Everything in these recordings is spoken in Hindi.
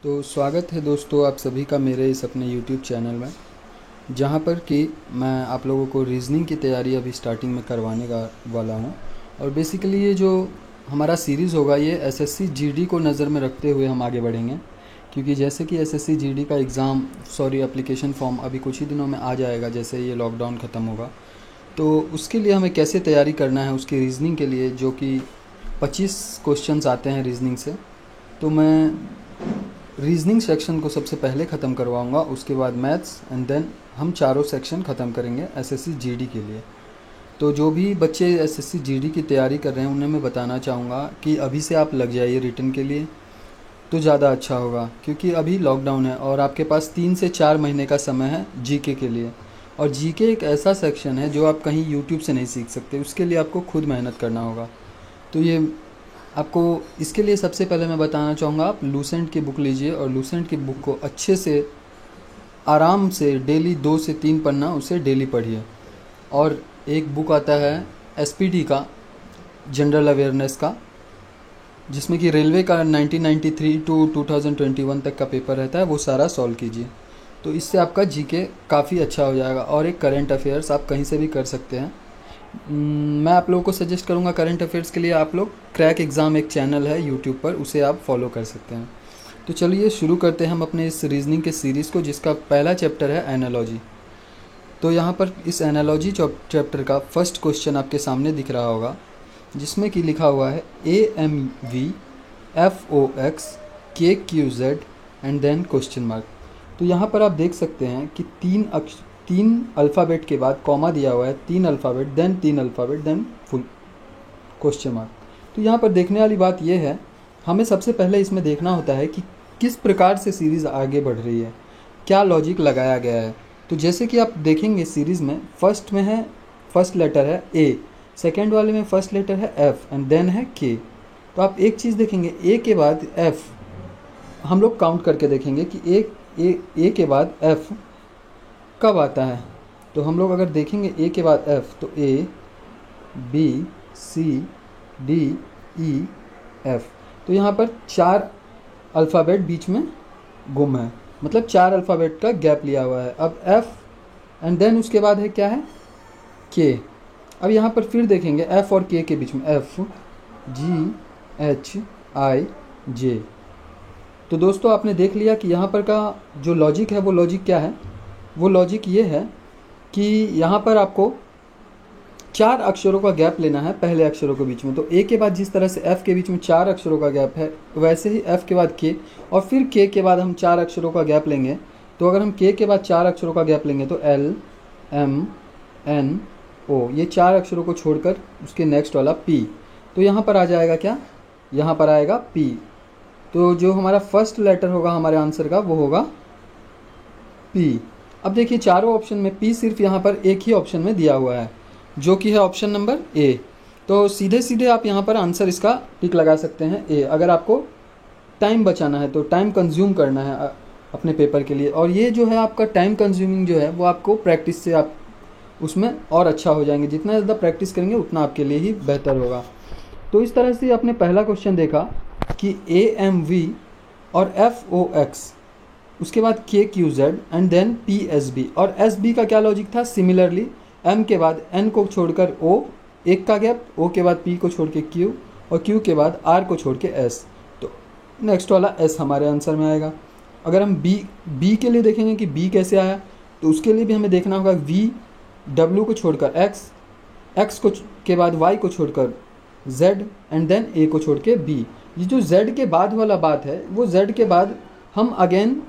तो स्वागत है दोस्तों आप सभी का मेरे इस अपने YouTube चैनल में, जहाँ पर कि मैं आप लोगों को रीज़निंग की तैयारी अभी स्टार्टिंग में करवाने का वाला हूँ। और बेसिकली ये जो हमारा सीरीज़ होगा ये एसएससी जीडी को नज़र में रखते हुए हम आगे बढ़ेंगे, क्योंकि जैसे कि एसएससी जीडी का एप्लीकेशन फॉर्म अभी कुछ ही दिनों में आ जाएगा जैसे ये लॉकडाउन ख़त्म होगा। तो उसके लिए हमें कैसे तैयारी करना है उसकी रीज़निंग के लिए, जो कि 25 क्वेश्चंस आते हैं रीज़निंग से, तो मैं रीजनिंग सेक्शन को सबसे पहले ख़त्म करवाऊंगा, उसके बाद मैथ्स एंड देन हम चारों सेक्शन ख़त्म करेंगे एसएससी जीडी के लिए। तो जो भी बच्चे एसएससी जीडी की तैयारी कर रहे हैं उन्हें मैं बताना चाहूँगा कि अभी से आप लग जाइए रिटन के लिए तो ज़्यादा अच्छा होगा, क्योंकि अभी लॉकडाउन है और आपके पास 3 से 4 महीने का समय है जीके के लिए। और जीके एक ऐसा सेक्शन है जो आप कहीं यूट्यूब से नहीं सीख सकते, उसके लिए आपको खुद मेहनत करना होगा। तो ये आपको इसके लिए सबसे पहले मैं बताना चाहूँगा, आप लूसेंट की बुक लीजिए और लूसेंट की बुक को अच्छे से आराम से डेली 2 से 3 पन्ना उसे डेली पढ़िए। और एक बुक आता है एसपीडी का, जनरल अवेयरनेस का, जिसमें कि रेलवे का 1993 टू 2021 तक का पेपर रहता है, वो सारा सॉल्व कीजिए। तो इससे आपका जीके काफ़ी अच्छा हो जाएगा। और एक करंट अफेयर्स आप कहीं से भी कर सकते हैं। मैं आप लोगों को सजेस्ट करूंगा करंट अफेयर्स के लिए आप लोग क्रैक एग्ज़ाम एक चैनल है यूट्यूब पर, उसे आप फॉलो कर सकते हैं। तो चलिए शुरू करते हैं हम अपने इस रीजनिंग के सीरीज़ को, जिसका पहला चैप्टर है एनालॉजी। तो यहाँ पर इस एनालॉजी चैप्टर का फर्स्ट क्वेश्चन आपके सामने दिख रहा होगा, जिसमें कि लिखा हुआ है AMV FOX KQZ and then question mark. तो यहाँ पर आप देख सकते हैं कि तीन अल्फ़ाबेट के बाद कॉमा दिया हुआ है, 3 alphabet then 3 alphabet then full question mark. तो यहाँ पर देखने वाली बात यह है, हमें सबसे पहले इसमें देखना होता है कि किस प्रकार से सीरीज़ आगे बढ़ रही है, क्या लॉजिक लगाया गया है। तो जैसे कि आप देखेंगे सीरीज़ में फर्स्ट लेटर है A, सेकेंड वाले में फर्स्ट लेटर है F एंड देन है K। तो आप एक चीज़ देखेंगे, A के बाद F हम लोग काउंट करके देखेंगे कि A के बाद F कब आता है। तो हम लोग अगर देखेंगे A के बाद F तो A B C D E F। तो यहाँ पर 4 अल्फ़ाबेट बीच में गुम है, मतलब 4 अल्फ़ाबेट का गैप लिया हुआ है। अब F एंड देन उसके बाद है क्या है K। अब यहाँ पर फिर देखेंगे F और K के बीच में F G H I J। तो दोस्तों आपने देख लिया कि यहाँ पर का जो लॉजिक है वो लॉजिक क्या है। वो लॉजिक ये है कि यहाँ पर आपको 4 अक्षरों का गैप लेना है पहले अक्षरों के बीच में। तो A के बाद जिस तरह से F के बीच में 4 अक्षरों का गैप है, वैसे ही F के बाद K और फिर K के बाद हम 4 अक्षरों का गैप लेंगे। तो अगर हम K के बाद 4 अक्षरों का गैप लेंगे तो L M N O, ये 4 अक्षरों को छोड़कर उसके नेक्स्ट वाला P। तो यहाँ पर आ जाएगा क्या, यहाँ पर आएगा P। तो जो हमारा फर्स्ट लेटर होगा हमारे आंसर का वो होगा P। अब देखिए चारों ऑप्शन में P सिर्फ यहाँ पर एक ही ऑप्शन में दिया हुआ है, जो कि है ऑप्शन नंबर A। तो सीधे सीधे आप यहाँ पर आंसर इसका टिक लगा सकते हैं A, अगर आपको टाइम बचाना है तो टाइम कंज्यूम करना है अपने पेपर के लिए। और ये जो है आपका टाइम कंज्यूमिंग जो है वो आपको प्रैक्टिस से आप उसमें और अच्छा हो जाएंगे। जितना ज़्यादा प्रैक्टिस करेंगे उतना आपके लिए ही बेहतर होगा। तो इस तरह से आपने पहला क्वेश्चन देखा कि AMV और FOX, उसके बाद KQZ एंड देन PSB। और SB का क्या लॉजिक था, सिमिलरली M के बाद N को छोड़कर O, एक का गैप, O के बाद P को छोड़ के Q और Q के बाद R को छोड़ के S। तो नेक्स्ट वाला S हमारे आंसर में आएगा। अगर हम B के लिए देखेंगे कि B कैसे आया, तो उसके लिए भी हमें देखना होगा V, W को छोड़कर X को के बाद Y को छोड़कर Z एंड देन A को छोड़ के B। ये जो Z के बाद वाला बात है वो Z के बाद हम अगेन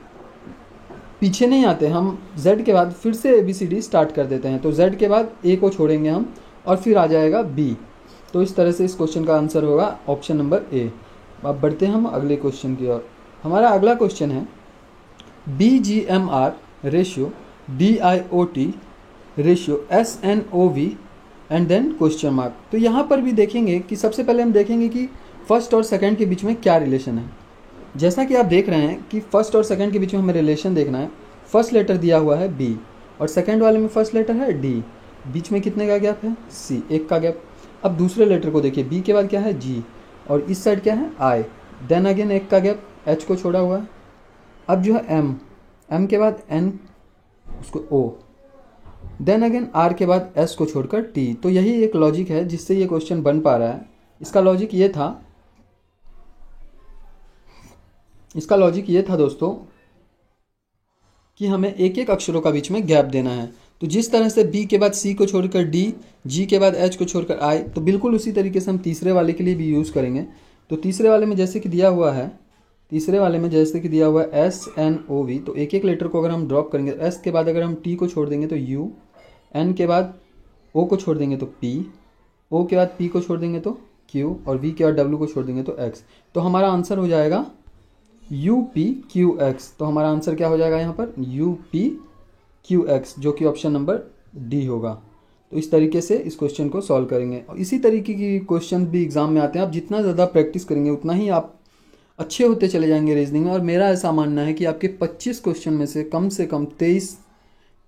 पीछे नहीं आते, हम Z के बाद फिर से ABCD स्टार्ट कर देते हैं। तो Z के बाद A को छोड़ेंगे हम और फिर आ जाएगा B। तो इस तरह से इस क्वेश्चन का आंसर होगा ऑप्शन नंबर A। अब बढ़ते हैं हम अगले क्वेश्चन की ओर। हमारा अगला क्वेश्चन है BGMR ratio DIOT ratio SNOV and then question mark. तो यहाँ पर भी देखेंगे कि सबसे पहले हम देखेंगे कि फर्स्ट और सेकंड के बीच में क्या रिलेशन है। जैसा कि आप देख रहे हैं कि फर्स्ट और सेकंड के बीच में हमें रिलेशन देखना है। फर्स्ट लेटर दिया हुआ है B और सेकंड वाले में फर्स्ट लेटर है D, बीच में कितने का गैप है C, एक का गैप। अब दूसरे लेटर को देखिए, B के बाद क्या है G और इस साइड क्या है I, देन अगेन एक का गैप, H को छोड़ा हुआ है। अब जो है एम के बाद एन, उसको ओ, देन अगेन आर के बाद एस को छोड़कर टी। तो यही एक लॉजिक है जिससे ये क्वेश्चन बन पा रहा है। इसका लॉजिक ये था दोस्तों कि हमें एक एक अक्षरों का बीच में गैप देना है। तो जिस तरह से बी के बाद सी को छोड़कर डी, जी के बाद एच को छोड़कर आई, तो बिल्कुल उसी तरीके से हम तीसरे वाले के लिए भी यूज़ करेंगे। तो तीसरे वाले में जैसे कि दिया हुआ है एस एन ओ वी, तो एक एक लेटर को अगर हम ड्रॉप करेंगे, एस के बाद अगर हम टी को छोड़ देंगे तो यू, एन के बाद ओ को छोड़ देंगे तो पी, ओ के बाद पी को छोड़ देंगे तो क्यू, और वी के बाद डब्ल्यू को छोड़ देंगे तो एक्स। तो हमारा आंसर हो जाएगा यू पी क्यू एक्स। तो हमारा आंसर क्या हो जाएगा यहाँ पर, यू पी क्यू एक्स, जो कि ऑप्शन नंबर डी होगा। तो इस तरीके से इस क्वेश्चन को सॉल्व करेंगे। और इसी तरीके की क्वेश्चन भी एग्जाम में आते हैं। आप जितना ज़्यादा प्रैक्टिस करेंगे उतना ही आप अच्छे होते चले जाएंगे रीजनिंग में। और मेरा ऐसा मानना है कि आपके 25 क्वेश्चन में से कम 23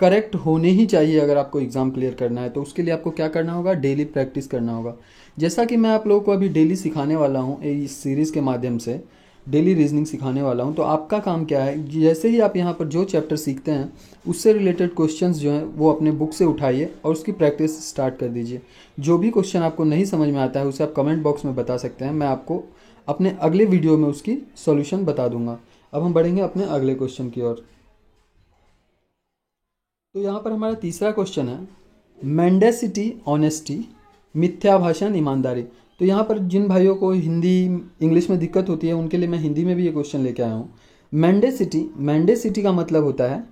करेक्ट होने ही चाहिए अगर आपको एग्ज़ाम क्लियर करना है। तो उसके लिए आपको क्या करना होगा, डेली प्रैक्टिस करना होगा। जैसा कि मैं आप लोगों को अभी डेली सिखाने वाला हूँ, इस सीरीज़ के माध्यम से डेली रीजनिंग सिखाने वाला हूँ। तो आपका काम क्या है, जैसे ही आप यहाँ पर जो चैप्टर सीखते हैं उससे रिलेटेड क्वेश्चंस जो हैं वो अपने बुक से उठाइए और उसकी प्रैक्टिस स्टार्ट कर दीजिए। जो भी क्वेश्चन आपको नहीं समझ में आता है उसे आप कमेंट बॉक्स में बता सकते हैं, मैं आपको अपने अगले वीडियो में उसकी सॉल्यूशन बता दूंगा। अब हम बढ़ेंगे अपने अगले क्वेश्चन की ओर। तो यहाँ पर हमारा तीसरा क्वेश्चन है, मेंडेसिटी ऑनेस्टी, मिथ्या भाषण ईमानदारी। तो यहाँ पर जिन भाइयों को हिंदी इंग्लिश में दिक्कत होती है उनके लिए मैं हिंदी में भी ये क्वेश्चन लेके आया हूँ। मेंडेसिटी का मतलब होता है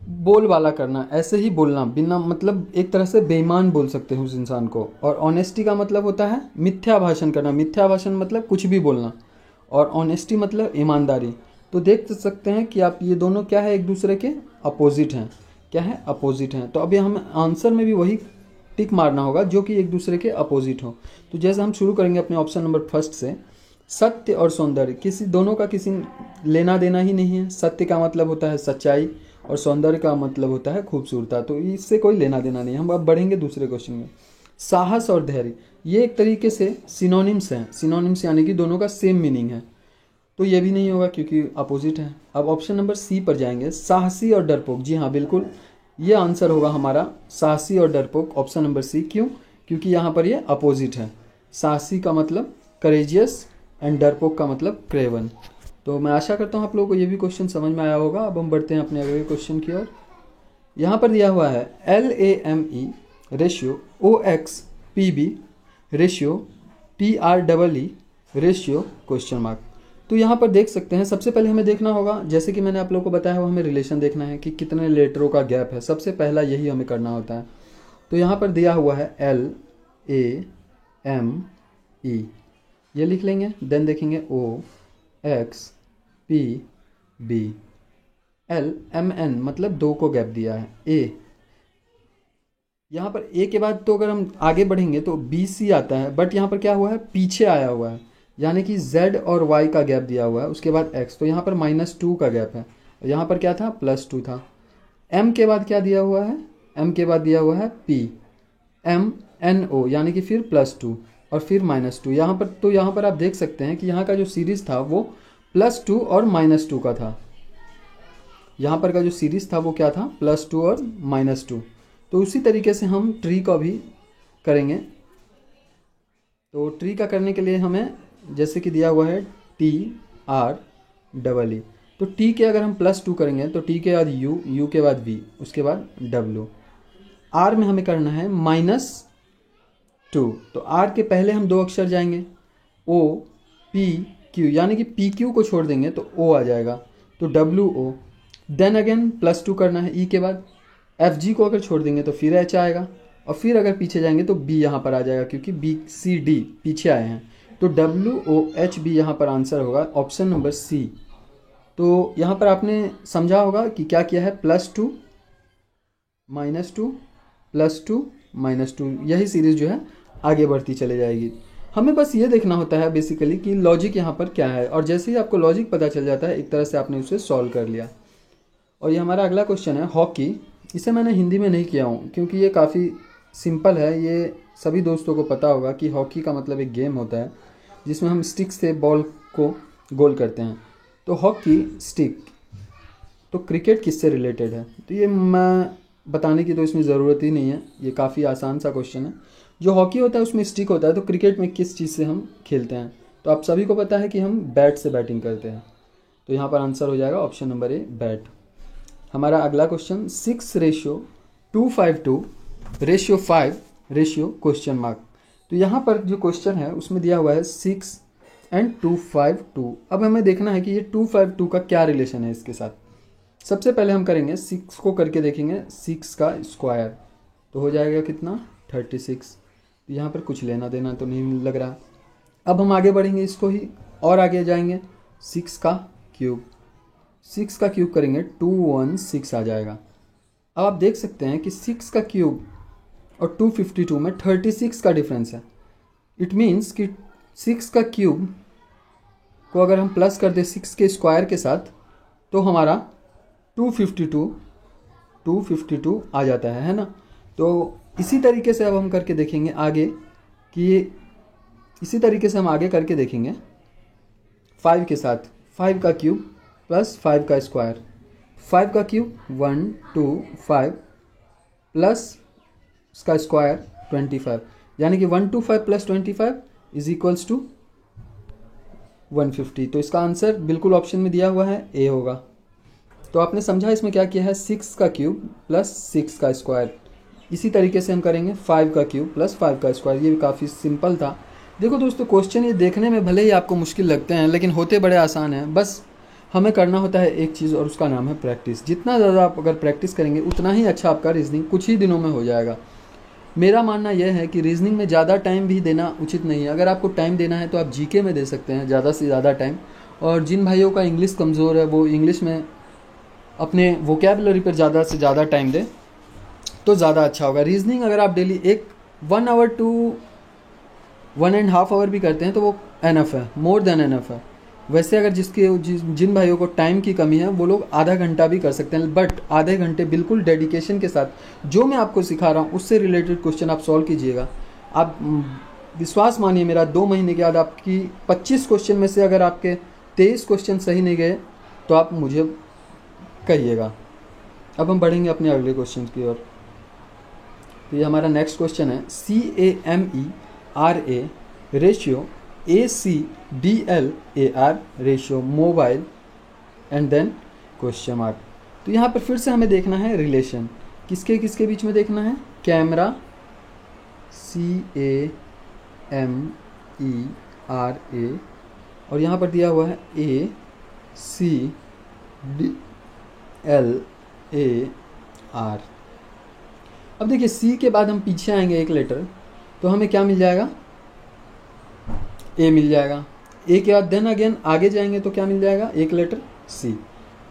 बोलबाला करना, ऐसे ही बोलना बिना, मतलब एक तरह से बेईमान बोल सकते हैं उस इंसान को। और ऑनेस्टी का मतलब होता है मिथ्या भाषण करना। मिथ्या भाषण मतलब कुछ भी बोलना, और ऑनेस्टी मतलब ईमानदारी। तो देख सकते हैं कि आप ये दोनों क्या है, एक दूसरे के अपोजिट हैं। क्या है, अपोजिट हैं। तो अभी हमें आंसर में भी वही टिक मारना होगा जो कि एक दूसरे के अपोजिट हो। तो जैसे हम शुरू करेंगे अपने ऑप्शन नंबर फर्स्ट से, सत्य और सौंदर्य, किसी दोनों का किसी लेना देना ही नहीं है। सत्य का मतलब होता है सच्चाई और सौंदर्य का मतलब होता है खूबसूरता। तो इससे कोई लेना देना नहीं। हम अब बढ़ेंगे दूसरे क्वेश्चन में। साहस और धैर्य, ये एक तरीके से सिनोनिम्स हैं। सिनोनिम्स यानी कि दोनों का सेम मीनिंग है। तो ये भी नहीं होगा क्योंकि अपोजिट है। अब ऑप्शन नंबर सी पर जाएंगे, साहसी और डरपोक। जी हाँ, बिल्कुल ये आंसर होगा हमारा साहसी और डरपोक, ऑप्शन नंबर सी। क्यों, क्योंकि यहाँ पर ये अपोजिट है। साहसी का मतलब करेजियस एंड डरपोक का मतलब क्रेवन। तो मैं आशा करता हूँ आप लोगों को ये भी क्वेश्चन समझ में आया होगा। अब हम बढ़ते हैं अपने अगले क्वेश्चन की ओर। यहाँ पर दिया हुआ है LAME ratio OXPB ratio TREE ratio question mark. तो यहाँ पर देख सकते हैं, सबसे पहले हमें देखना होगा, जैसे कि मैंने आप लोगों को बताया हुआ, हमें रिलेशन देखना है कि कितने लेटरों का गैप है। सबसे पहला यही हमें करना होता है। तो यहाँ पर दिया हुआ है LAME, ये लिख लेंगे। देन देखेंगे OXPB, LMN मतलब 2 को गैप दिया है। A, यहाँ पर A के बाद तो अगर हम आगे बढ़ेंगे तो BC आता है, बट यहाँ पर क्या हुआ है, पीछे आया हुआ है, यानी कि Z और Y का गैप दिया हुआ है। उसके बाद X, तो यहाँ पर -2 का गैप है। यहाँ पर क्या था, +2 था। M के बाद क्या दिया हुआ है, M के बाद दिया हुआ है PMNO, यानी कि फिर +2 और फिर -2। यहाँ पर तो यहाँ पर आप देख सकते हैं कि यहाँ का जो सीरीज़ था वो +2 और -2 का था। यहाँ पर का जो सीरीज़ था वो क्या था, +2 और -2। तो उसी तरीके से हम ट्री का भी करेंगे। तो ट्री का करने के लिए हमें जैसे कि दिया हुआ है TREE, तो T के अगर हम +2 करेंगे तो T के बाद U, U के बाद V, उसके बाद W। R में हमें करना है -2, तो R के पहले हम 2 अक्षर जाएंगे, OPQ, यानी कि PQ को छोड़ देंगे तो O आ जाएगा, तो WO। देन अगेन +2 करना है E के बाद, FG को अगर छोड़ देंगे तो फिर H आएगा, और फिर अगर पीछे जाएंगे तो B यहाँ पर आ जाएगा क्योंकि BCD पीछे आए हैं। तो WOHB यहाँ पर आंसर होगा, ऑप्शन नंबर C। तो यहाँ पर आपने समझा होगा कि क्या किया है, +2 -2 +2 -2, यही सीरीज़ जो है आगे बढ़ती चले जाएगी। हमें बस ये देखना होता है बेसिकली कि लॉजिक यहाँ पर क्या है, और जैसे ही आपको लॉजिक पता चल जाता है एक तरह से आपने उसे सॉल्व कर लिया। और ये हमारा अगला क्वेश्चन है हॉकी। इसे मैंने हिंदी में नहीं किया हूँ क्योंकि ये काफ़ी सिंपल है। ये सभी दोस्तों को पता होगा कि हॉकी का मतलब एक गेम होता है जिसमें हम स्टिक से बॉल को गोल करते हैं। तो हॉकी स्टिक, तो क्रिकेट किससे रिलेटेड है? तो ये मैं बताने की तो इसमें ज़रूरत ही नहीं है, ये काफ़ी आसान सा क्वेश्चन है। जो हॉकी होता है उसमें स्टिक होता है, तो क्रिकेट में किस चीज़ से हम खेलते हैं? तो आप सभी को पता है कि हम बैट से बैटिंग करते हैं, तो यहाँ पर आंसर हो जाएगा ऑप्शन नंबर ए, बैट। हमारा अगला क्वेश्चन 6:252:5 तो यहाँ पर जो क्वेश्चन है उसमें दिया हुआ है 6 एंड 252। अब हमें देखना है कि ये 252 का क्या रिलेशन है इसके साथ। सबसे पहले हम करेंगे 6 को करके देखेंगे, 6 का स्क्वायर तो हो जाएगा कितना 36। तो यहाँ पर कुछ लेना देना तो नहीं लग रहा। अब हम आगे बढ़ेंगे, इसको ही और आगे जाएंगे, 6 का क्यूब, 6 का क्यूब करेंगे 216 आ जाएगा। अब आप देख सकते हैं कि 6 का क्यूब और 252 में 36 का डिफरेंस है। इट मीन्स कि 6 का क्यूब को अगर हम प्लस कर दें 6 के स्क्वायर के साथ तो हमारा 252 आ जाता है ना। तो इसी तरीके से अब हम करके देखेंगे आगे कि इसी तरीके से हम आगे करके देखेंगे 5 के साथ, 5 का क्यूब प्लस 5 का स्क्वायर, 5 का क्यूब 125 प्लस उसका स्क्वायर 25, यानी कि 125 प्लस 25 इज इक्वल्स टू 150। तो इसका आंसर बिल्कुल ऑप्शन में दिया हुआ है, ए होगा। तो आपने समझा इसमें क्या किया है, 6 का क्यूब प्लस 6 का स्क्वायर। इसी तरीके से हम करेंगे 5 का क्यूब प्लस 5 का स्क्वायर। ये भी काफ़ी सिंपल था। देखो दोस्तों, क्वेश्चन ये देखने में भले ही आपको मुश्किल लगते हैं लेकिन होते बड़े आसान हैं। बस हमें करना होता है एक चीज़ और उसका नाम है प्रैक्टिस। जितना ज़्यादा आप अगर प्रैक्टिस करेंगे उतना ही अच्छा आपका रीजनिंग कुछ ही दिनों में हो जाएगा। मेरा मानना यह है कि रीजनिंग में ज़्यादा टाइम भी देना उचित नहीं है। अगर आपको टाइम देना है तो आप जीके में दे सकते हैं ज़्यादा से ज़्यादा टाइम, और जिन भाइयों का इंग्लिश कमज़ोर है वो इंग्लिश में अपने वोकेबलरी पर ज़्यादा से ज़्यादा टाइम दें तो ज़्यादा अच्छा होगा। रीजनिंग अगर आप डेली 1 आवर टू 1.5 आवर भी करते हैं तो वो एनफ है, मोर देन एनफ है। वैसे अगर जिन भाइयों को टाइम की कमी है वो लोग आधा घंटा भी कर सकते हैं, बट आधे घंटे बिल्कुल डेडिकेशन के साथ जो मैं आपको सिखा रहा हूँ उससे रिलेटेड क्वेश्चन आप सॉल्व कीजिएगा। आप विश्वास मानिए मेरा, 2 महीने के बाद आपकी 25 क्वेश्चन में से अगर आपके 23 क्वेश्चन सही नहीं गए तो आप मुझे कहिएगा। अब हम बढ़ेंगे अपने अगले क्वेश्चन की ओर। तो ये हमारा नेक्स्ट क्वेश्चन है CAMERA ratio ACDLAR ratio mobile and then question mark. तो यहाँ पर फिर से हमें देखना है रिलेशन, किसके किसके बीच में देखना है, कैमरा CAMERA और यहाँ पर दिया हुआ है ACDLAR। अब देखिए C के बाद हम पीछे आएंगे एक लेटर तो हमें क्या मिल जाएगा, ए मिल जाएगा। ए के बाद देन अगेन आगे जाएंगे तो क्या मिल जाएगा, एक लेटर C।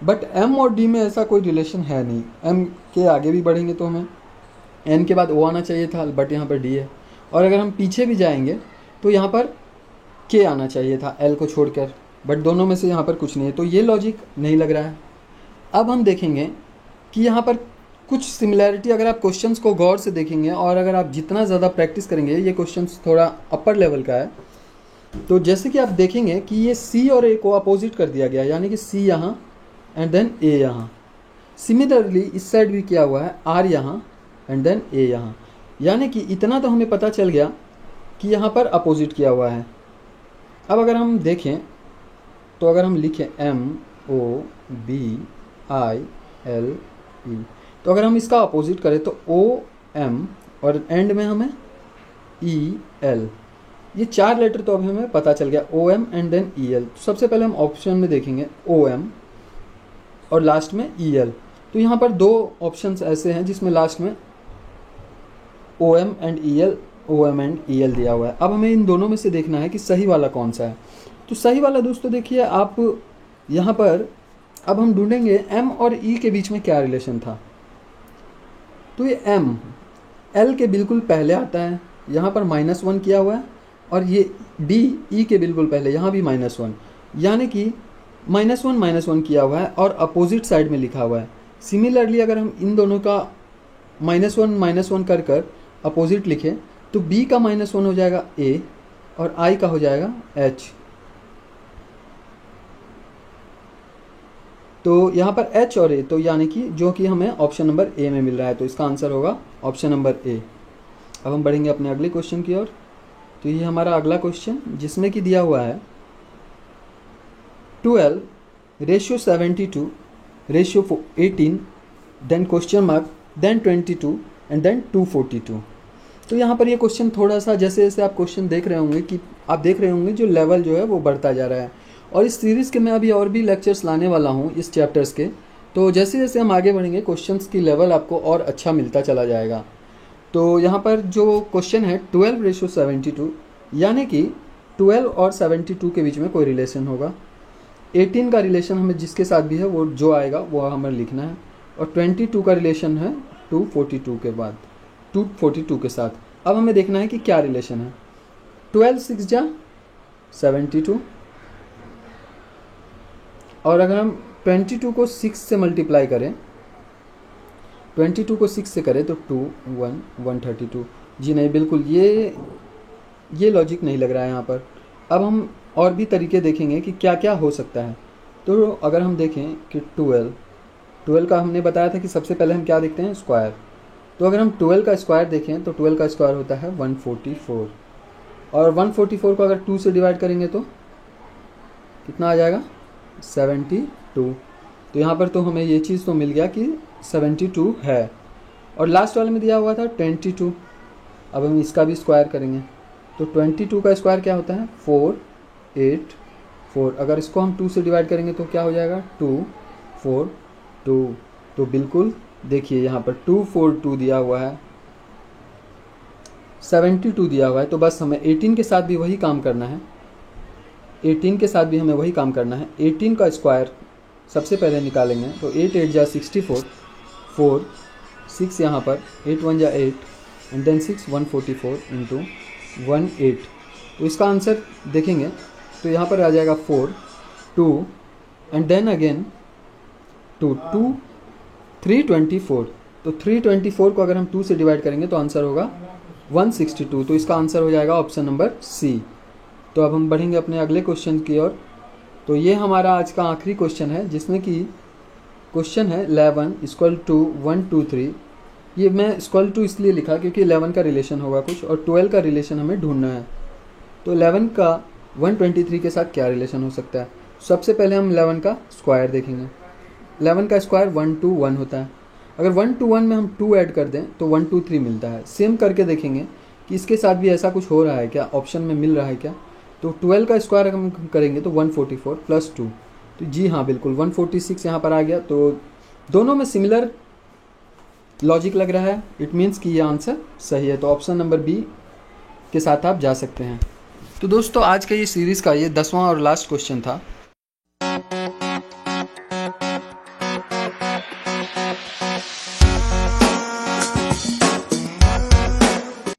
बट M और D में ऐसा कोई रिलेशन है नहीं। M के आगे भी बढ़ेंगे तो हमें N के बाद O आना चाहिए था, बट यहाँ पर D है। और अगर हम पीछे भी जाएंगे तो यहाँ पर K आना चाहिए था L को छोड़कर, बट दोनों में से यहाँ पर कुछ नहीं है, तो ये लॉजिक नहीं लग रहा है। अब हम देखेंगे कि यहाँ पर कुछ सिमिलैरिटी, अगर आप क्वेश्चंस को गौर से देखेंगे और अगर आप जितना ज़्यादा प्रैक्टिस करेंगे, ये क्वेश्चंस थोड़ा अपर लेवल का है, तो जैसे कि आप देखेंगे कि ये C और A को अपोजिट कर दिया गया, यानी कि C यहाँ एंड देन A यहाँ। सिमिलरली इस साइड भी किया हुआ है, R यहाँ एंड देन A यहाँ। यानी कि इतना तो हमें पता चल गया कि यहाँ पर अपोजिट किया हुआ है। अब अगर हम देखें तो अगर हम लिखें MOBILE, तो अगर हम इसका अपोजिट करें तो OM और एंड में हमें EL, ये 4 लेटर तो अभी हमें पता चल गया, OM एंड देन EL। तो सबसे पहले हम ऑप्शन में देखेंगे OM और लास्ट में EL। तो यहाँ पर 2 ऑप्शंस ऐसे हैं जिसमें लास्ट में OM एंड EL दिया हुआ है। अब हमें इन दोनों में से देखना है कि सही वाला कौन सा है। तो सही वाला दोस्तों देखिए आप यहाँ पर, अब हम ढूंढेंगे M और E के बीच में क्या रिलेशन था। तो ये M L के बिल्कुल पहले आता है, यहाँ पर -1 किया हुआ है, और ये D E के बिल्कुल पहले, यहाँ भी -1, यानी कि -1 किया हुआ है और अपोजिट साइड में लिखा हुआ है। सिमिलरली अगर हम इन दोनों का -1 कर अपोजिट लिखें तो B का -1 हो जाएगा A और I का हो जाएगा H। तो यहाँ पर एच और ए, तो यानी कि जो कि हमें ऑप्शन नंबर ए में मिल रहा है, तो इसका आंसर होगा ऑप्शन नंबर ए। अब हम बढ़ेंगे अपने अगले क्वेश्चन की ओर। तो ये हमारा अगला क्वेश्चन जिसमें कि दिया हुआ है 12:72 ratio 18 then question mark then 22 and then 242। तो यहाँ पर ये क्वेश्चन थोड़ा सा जैसे जैसे आप क्वेश्चन देख रहे होंगे कि आप देख रहे होंगे जो लेवल जो है वो बढ़ता जा रहा है। और इस सीरीज़ के मैं अभी और भी लेक्चर्स लाने वाला हूँ इस चैप्टर्स के, तो जैसे जैसे हम आगे बढ़ेंगे क्वेश्चंस की लेवल आपको और अच्छा मिलता चला जाएगा। तो यहाँ पर जो क्वेश्चन है 12:72, यानी कि 12 और 72 के बीच में कोई रिलेशन होगा। 18 का रिलेशन हमें जिसके साथ भी है वो जो आएगा वो हमें लिखना है, और 22 का रिलेशन है 242 के बाद 242 के साथ। अब हमें देखना है कि क्या रिलेशन है। 12 6 जा 72, और अगर हम 22 को 6 से मल्टीप्लाई करें, 22 को 6 से करें तो 2 1 132। जी नहीं, बिल्कुल ये लॉजिक नहीं लग रहा है यहाँ पर। अब हम और भी तरीके देखेंगे कि क्या क्या हो सकता है। तो अगर हम देखें कि 12 का हमने बताया था कि सबसे पहले हम क्या देखते हैं, स्क्वायर। तो अगर हम 12 का स्क्वायर देखें तो 12 का स्क्वायर होता है 144, और 144 को अगर 2 से डिवाइड करेंगे तो कितना आ जाएगा, 72। तो यहाँ पर तो हमें ये चीज़ तो मिल गया कि 72 है। और लास्ट वाले में दिया हुआ था 22। अब हम इसका भी स्क्वायर करेंगे तो 22 का स्क्वायर क्या होता है, 484। अगर इसको हम 2 से डिवाइड करेंगे तो क्या हो जाएगा, 242। तो बिल्कुल देखिए यहाँ पर 242 दिया हुआ है, 72 दिया हुआ है। तो बस हमें 18 के साथ भी वही काम करना है, 18 के साथ भी हमें वही काम करना है। 18 का स्क्वायर सबसे पहले निकालेंगे तो 8 8 जा 64, 4 6 यहाँ पर 8 1 जा 8 एंड देन 6 144 इंटू 18। तो इसका आंसर देखेंगे तो यहाँ पर आ जाएगा 4 2 एंड देन अगेन 2 324। तो 324 को अगर हम 2 से डिवाइड करेंगे तो आंसर होगा 162। तो इसका आंसर हो जाएगा ऑप्शन नंबर सी। तो अब हम बढ़ेंगे अपने अगले क्वेश्चन की ओर। तो ये हमारा आज का आखिरी क्वेश्चन है, जिसमें कि क्वेश्चन है 11 = 1 2 3। ये मैं = इसलिए लिखा क्योंकि 11 का रिलेशन होगा कुछ और 12 का रिलेशन हमें ढूंढना है। तो 11 का 123 के साथ क्या रिलेशन हो सकता है। सबसे पहले हम 11 का स्क्वायर देखेंगे। 11 का स्क्वायर 1 2 1 होता है। अगर 1 2 1 में हम 2 ऐड कर दें तो 1 2 3 मिलता है। सेम करके देखेंगे कि इसके साथ भी ऐसा कुछ हो रहा है क्या, ऑप्शन में मिल रहा है क्या। तो 12 का स्क्वायर हम करेंगे तो 144 + 2, तो जी हाँ बिल्कुल 146 यहाँ पर आ गया। तो दोनों में सिमिलर लॉजिक लग रहा है, इट मीन्स कि ये आंसर सही है। तो ऑप्शन नंबर बी के साथ आप जा सकते हैं। तो दोस्तों आज का ये सीरीज़ का ये 10वां और लास्ट क्वेश्चन था।